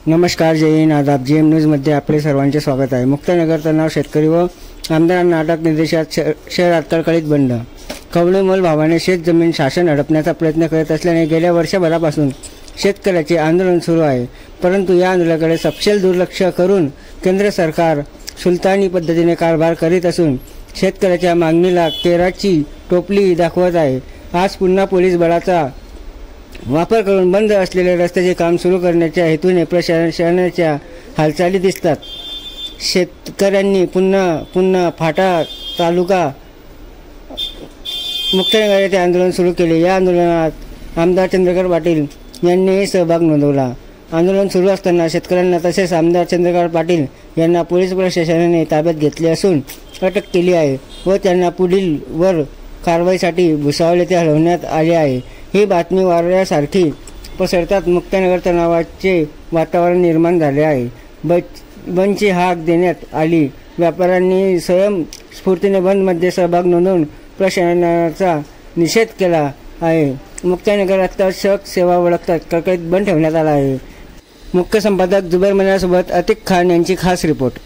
नमस्कार, जय हिंद, आदाब। जीएम न्यूजमध्ये आपले सर्वांचे स्वागत आहे। मुक्ताईनगर तणाव, शेतकरी व आमदारांना अटक, निर्देशात शहरात कळकळीत बंद। कवडेमोल भावाने शेत जमीन शासन हडपण्याचा प्रयत्न करत असल्याने गेल्या वर्षभरापासून शेतकऱ्याचे आंदोलन सुरू आहे। परंतु या आंदोलनाकडे सपशेल दुर्लक्ष करून केंद्र सरकार सुलतानी पद्धतीने कारभार करीत असून शेतकऱ्याच्या मागणीला केराची टोपली दाखवत आहे। आज पुन्हा पोलीस बळाचा वापर करून बंद असलेले रस्त्याचे काम सुरू करण्याच्या हेतूने प्रशासनाच्या हालचाली दिसतात। शेतकऱ्यांनी पुन्हा फाटा तालुका मुक्ताईनगर येथे आंदोलन सुरू केले। या आंदोलनात आमदार चंद्रकांत पाटील यांनीही सहभाग नोंदवला। आंदोलन सुरू असताना शेतकऱ्यांना तसेच आमदार चंद्रकांत पाटील यांना पोलीस प्रशासनाने ताब्यात घेतले असून अटक केली आहे व त्यांना पुढील कारवाईसाठी भुसावळ येथे हलवण्यात आले आहे। ही बातमी वाऱ्यासारखी पसरतात मुक्ताईनगर तणावाचे वातावरण निर्माण झाले आहे। बंदची हाक देण्यात आली। व्यापाऱ्यांनी स्वयंस्फूर्तीने बंदमध्ये सहभाग नोंदवून प्रशासनाचा निषेध केला आहे। मुक्ताईनगर अत्यावश्यक सेवा वळखतात कळकळीत बंद ठेवण्यात आला आहे। मुख्य संपादक जुबेर मनासोबत अतिक खान यांची खास रिपोर्ट।